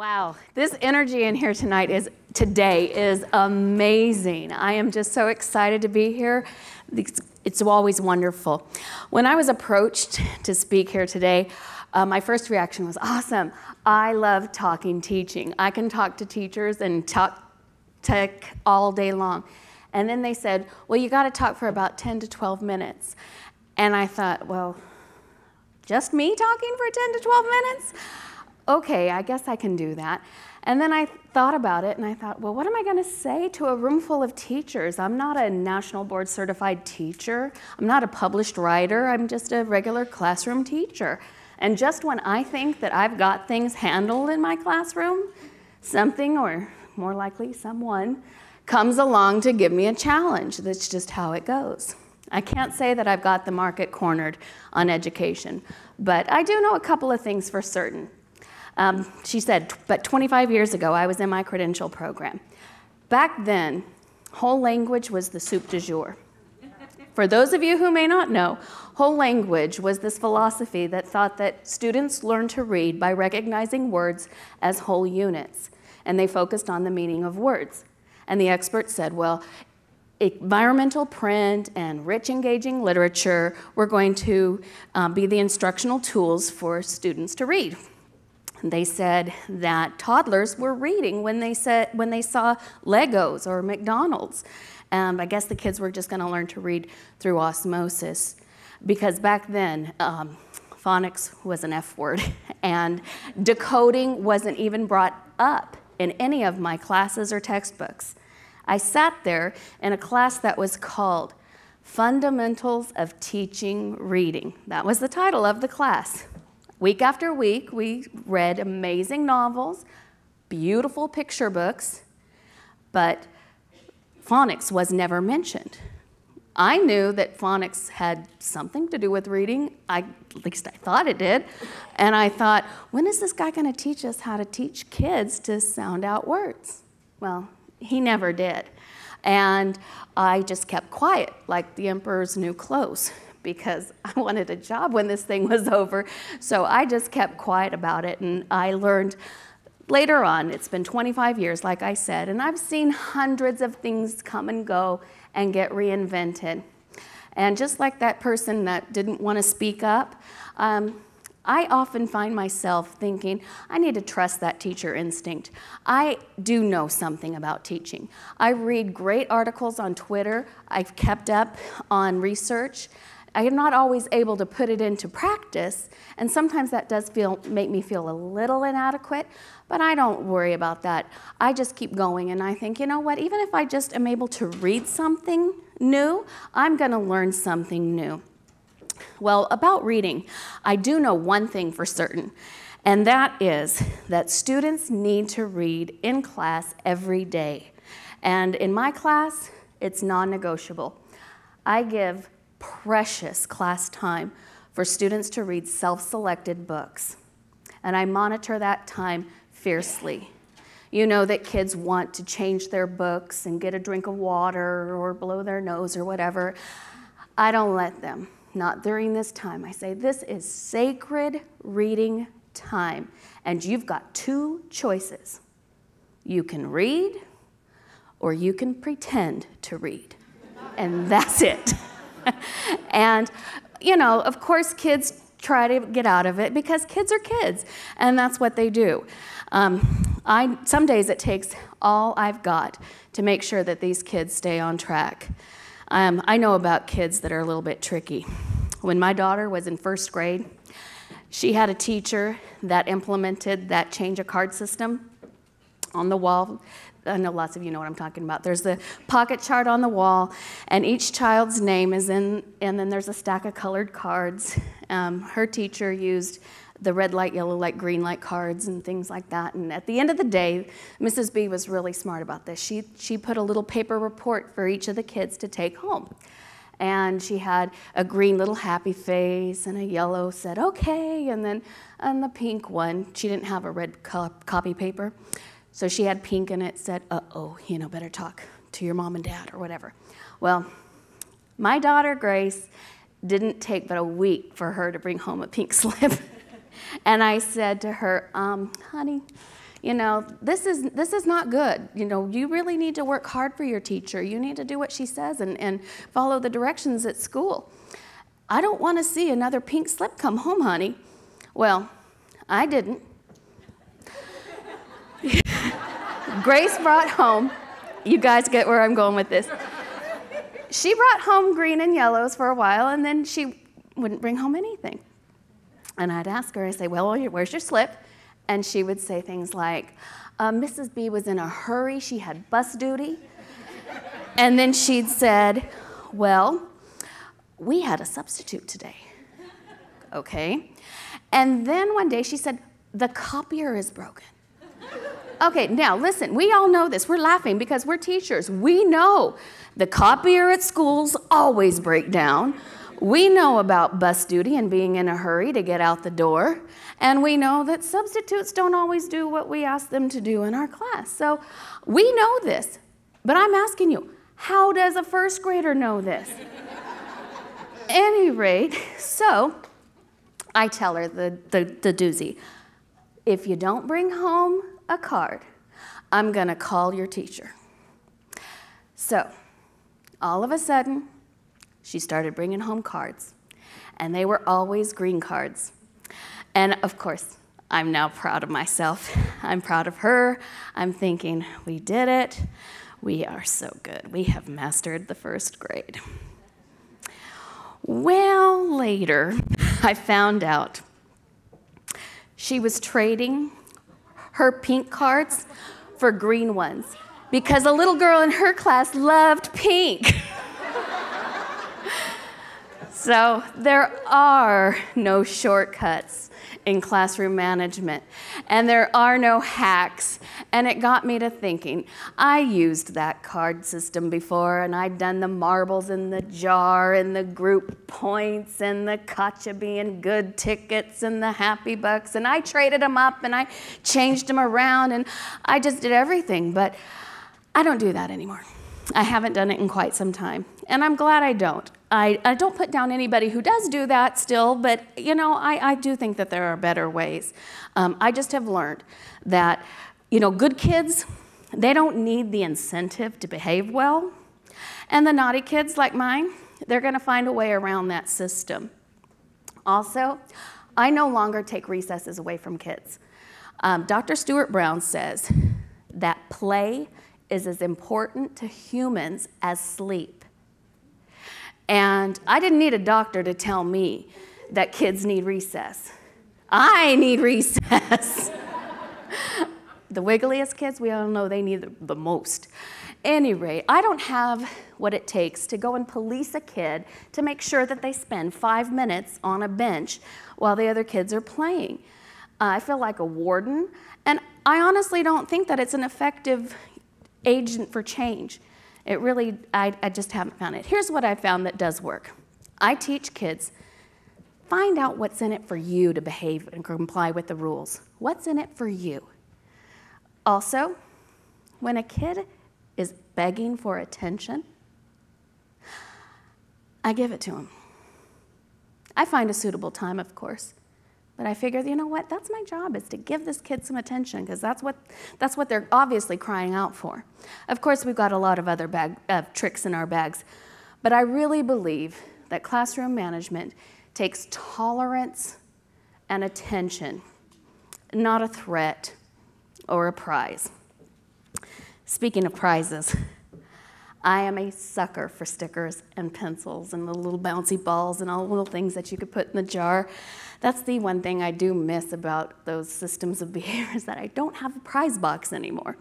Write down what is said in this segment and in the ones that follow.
Wow, this energy in here today is amazing. I am just so excited to be here. It's always wonderful. When I was approached to speak here today, my first reaction was, awesome. I love talking teaching. I can talk to teachers and talk tech all day long. And then they said, well, you got to talk for about 10 to 12 minutes. And I thought, well, just me talking for 10 to 12 minutes? Okay, I guess I can do that. And then I thought about it and I thought, well, what am I going to say to a room full of teachers? I'm not a national board certified teacher. I'm not a published writer. I'm just a regular classroom teacher. And just when I think that I've got things handled in my classroom, something, or more likely someone, comes along to give me a challenge. That's just how it goes. I can't say that I've got the market cornered on education, but I do know a couple of things for certain. She said, but 25 years ago, I was in my credential program. Back then, whole language was the soup du jour. For those of you who may not know, whole language was this philosophy that thought that students learn to read by recognizing words as whole units, and they focused on the meaning of words. And the experts said, well, environmental print and rich, engaging literature were going to be the instructional tools for students to read. They said that toddlers were reading when they saw Legos or McDonald's. I guess the kids were just going to learn to read through osmosis, because back then phonics was an F word, and decoding wasn't even brought up in any of my classes or textbooks. I sat there in a class that was called Fundamentals of Teaching Reading. That was the title of the class. Week after week, we read amazing novels, beautiful picture books, but phonics was never mentioned. I knew that phonics had something to do with reading. At least I thought it did. And I thought, when is this guy going to teach us how to teach kids to sound out words? Well, he never did. And I just kept quiet, like the emperor's new clothes, because I wanted a job when this thing was over. So I just kept quiet about it, and I learned later on. It's been 25 years, like I said, and I've seen hundreds of things come and go and get reinvented. And just like that person that didn't want to speak up, I often find myself thinking, I need to trust that teacher instinct. I do know something about teaching. I read great articles on Twitter. I've kept up on research. I am not always able to put it into practice, and sometimes that does make me feel a little inadequate, but I don't worry about that. I just keep going, and I think, you know what, even if I just am able to read something new, I'm going to learn something new. Well, about reading, I do know one thing for certain, and that is that students need to read in class every day. And in my class, it's non-negotiable. I give precious class time for students to read self-selected books, and I monitor that time fiercely. You know that kids want to change their books and get a drink of water or blow their nose or whatever. I don't let them. Not during this time. I say, this is sacred reading time, and you've got two choices. You can read, or you can pretend to read, and that's it. And, you know, of course, kids try to get out of it because kids are kids, and that's what they do. Some days it takes all I've got to make sure that these kids stay on track. I know about kids that are a little bit tricky. When my daughter was in first grade, she had a teacher that implemented that change a card system on the wall. I know lots of you know what I'm talking about. There's the pocket chart on the wall, and each child's name is in, and then there's a stack of colored cards. Her teacher used the red light, yellow light, green light cards and things like that. And at the end of the day, Mrs. B was really smart about this. She put a little paper report for each of the kids to take home. And she had a green little happy face, and a yellow said, okay, and then on the pink one, she didn't have a red copy paper. So she had pink, and it said, uh-oh, you know, better talk to your mom and dad or whatever. Well, my daughter, Grace, didn't take but a week for her to bring home a pink slip. And I said to her, honey, You know, this is not good. You know, you really need to work hard for your teacher. You need to do what she says and follow the directions at school. I don't want to see another pink slip come home, honey. Well, I didn't. Grace brought home, you guys get where I'm going with this. She brought home green and yellows for a while, and then she wouldn't bring home anything. And I'd ask her, I'd say, well, where's your slip? And she would say things like, Mrs. B was in a hurry, she had bus duty. And then she'd said, well, we had a substitute today. Okay. And then one day she said, the copier is broken. Okay, now listen, we all know this. We're laughing because we're teachers. We know the copier at schools always break down. We know about bus duty and being in a hurry to get out the door. And we know that substitutes don't always do what we ask them to do in our class. So we know this. But I'm asking you, how does a first grader know this? Any rate, so I tell her the doozy. If you don't bring home a card, I'm going to call your teacher. So all of a sudden, she started bringing home cards, and they were always green cards. And of course, I'm now proud of myself. I'm proud of her. I'm thinking, we did it. We are so good. We have mastered the first grade. Well, later, I found out she was trading her pink cards for green ones because a little girl in her class loved pink. So there are no shortcuts in classroom management, and there are no hacks, and it got me to thinking. I used that card system before, and I'd done the marbles in the jar, and the group points, and the Gotcha being good tickets, and the happy bucks, and I traded them up, and I changed them around, and I just did everything, but I don't do that anymore. I haven't done it in quite some time, and I'm glad I don't. I don't put down anybody who does do that still, but you know, I do think that there are better ways. I just have learned that, you know, good kids, they don't need the incentive to behave well, and the naughty kids like mine, they're gonna find a way around that system. Also, I no longer take recesses away from kids. Dr. Stuart Brown says that play is as important to humans as sleep. And I didn't need a doctor to tell me that kids need recess. I need recess. The wiggliest kids, we all know they need the most. Any rate, I don't have what it takes to go and police a kid to make sure that they spend 5 minutes on a bench while the other kids are playing. I feel like a warden, and I honestly don't think that it's an effective agent for change. It really, I just haven't found it. Here's what I found that does work. I teach kids, find out what's in it for you to behave and comply with the rules. What's in it for you? Also, when a kid is begging for attention, I give it to him. I find a suitable time, of course. But I figured, you know what, that's my job, is to give this kid some attention, because that's what they're obviously crying out for. Of course, we've got a lot of other tricks in our bags, but I really believe that classroom management takes tolerance and attention, not a threat or a prize. Speaking of prizes, I am a sucker for stickers and pencils and the little bouncy balls and all the little things that you could put in the jar. That's the one thing I do miss about those systems of behavior, is that I don't have a prize box anymore.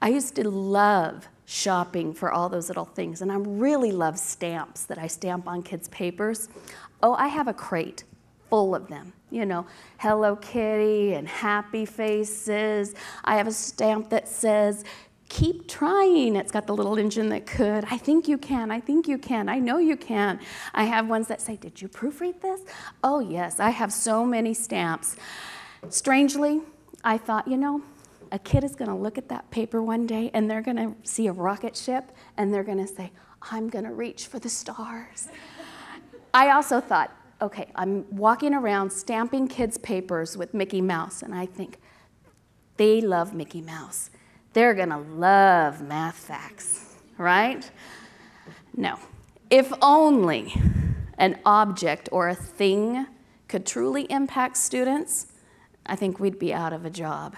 I used to love shopping for all those little things, and I really love stamps that I stamp on kids' papers. Oh, I have a crate full of them. You know, Hello Kitty and happy faces. I have a stamp that says, keep trying. It's got the little engine that could. I think you can. I think you can. I know you can. I have ones that say, did you proofread this? Oh, yes. I have so many stamps. Strangely, I thought, you know, a kid is going to look at that paper one day, and they're going to see a rocket ship, and they're going to say, I'm going to reach for the stars. I also thought, okay, I'm walking around stamping kids' papers with Mickey Mouse, and I think, They love Mickey Mouse. They're gonna love math facts, right? No. If only an object or a thing could truly impact students, I think we'd be out of a job.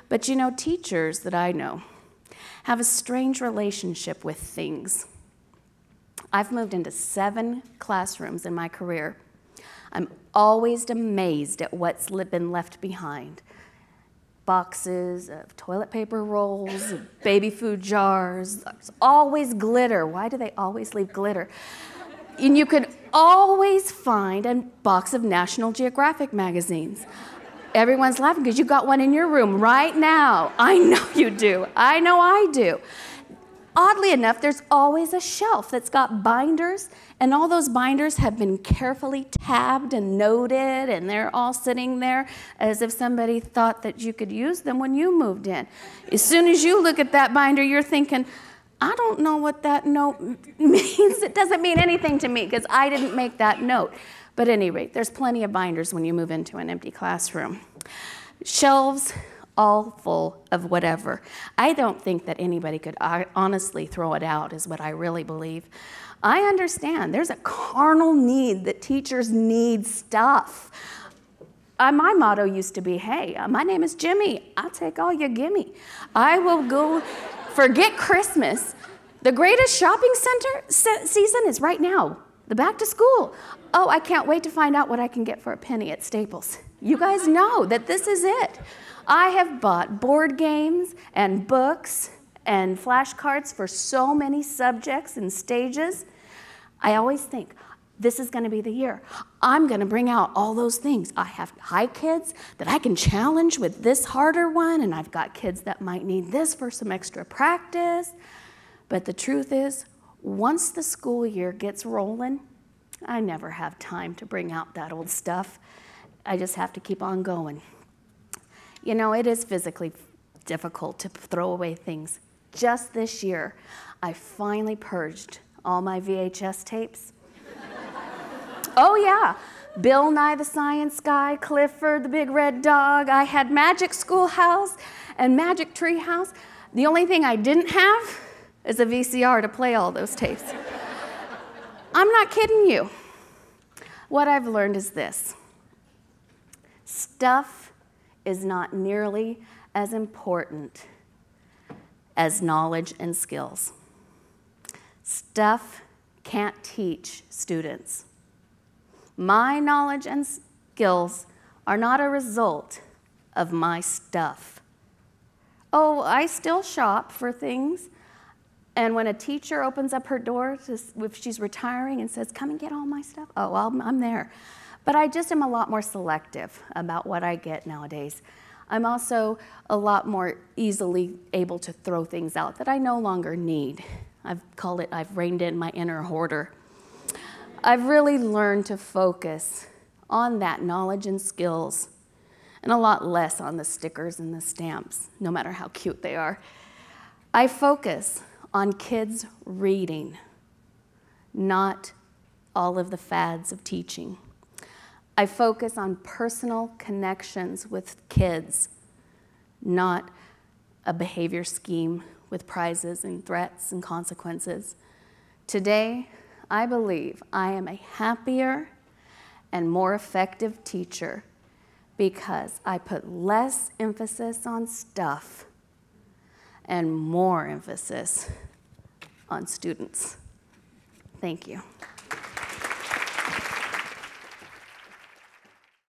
But you know, teachers that I know have a strange relationship with things. I've moved into 7 classrooms in my career. I'm always amazed at what's been left behind. Boxes of toilet paper rolls, of baby food jars, there's always glitter. Why do they always leave glitter? And you could always find a box of National Geographic magazines. Everyone's laughing because you got one in your room right now. I know you do. I know I do. Oddly enough, there's always a shelf that's got binders, and all those binders have been carefully tabbed and noted, and they're all sitting there as if somebody thought that you could use them when you moved in. As soon as you look at that binder, you're thinking, I don't know what that note means. It doesn't mean anything to me because I didn't make that note. But at any rate, there's plenty of binders when you move into an empty classroom. Shelves, all full of whatever. I don't think that anybody could honestly throw it out, is what I really believe. I understand there's a carnal need that teachers need stuff. My motto used to be, hey, my name is Jimmy. I'll take all you gimme. I will go, forget Christmas. The greatest shopping center season is right now, the back to school. Oh, I can't wait to find out what I can get for a penny at Staples. You guys know that this is it. I have bought board games and books and flashcards for so many subjects and stages. I always think, this is going to be the year. I'm going to bring out all those things. I have high kids that I can challenge with this harder one, and I've got kids that might need this for some extra practice. But the truth is, once the school year gets rolling, I never have time to bring out that old stuff. I just have to keep on going. You know, it is physically difficult to throw away things. Just this year, I finally purged all my VHS tapes. Oh yeah, Bill Nye the Science Guy, Clifford the Big Red Dog. I had Magic Schoolhouse and Magic Tree House. The only thing I didn't have is a VCR to play all those tapes. I'm not kidding you. What I've learned is this. Stuff is not nearly as important as knowledge and skills. Stuff can't teach students. My knowledge and skills are not a result of my stuff. Oh, I still shop for things, and when a teacher opens up her door, if she's retiring and says, come and get all my stuff, oh, well, I'm there. But I just am a lot more selective about what I get nowadays. I'm also a lot more easily able to throw things out that I no longer need. I've reined in my inner hoarder. I've really learned to focus on that knowledge and skills and a lot less on the stickers and the stamps, no matter how cute they are. I focus on kids reading, not all of the fads of teaching. I focus on personal connections with kids, not a behavior scheme with prizes and threats and consequences. Today, I believe I am a happier and more effective teacher because I put less emphasis on stuff and more emphasis on students. Thank you.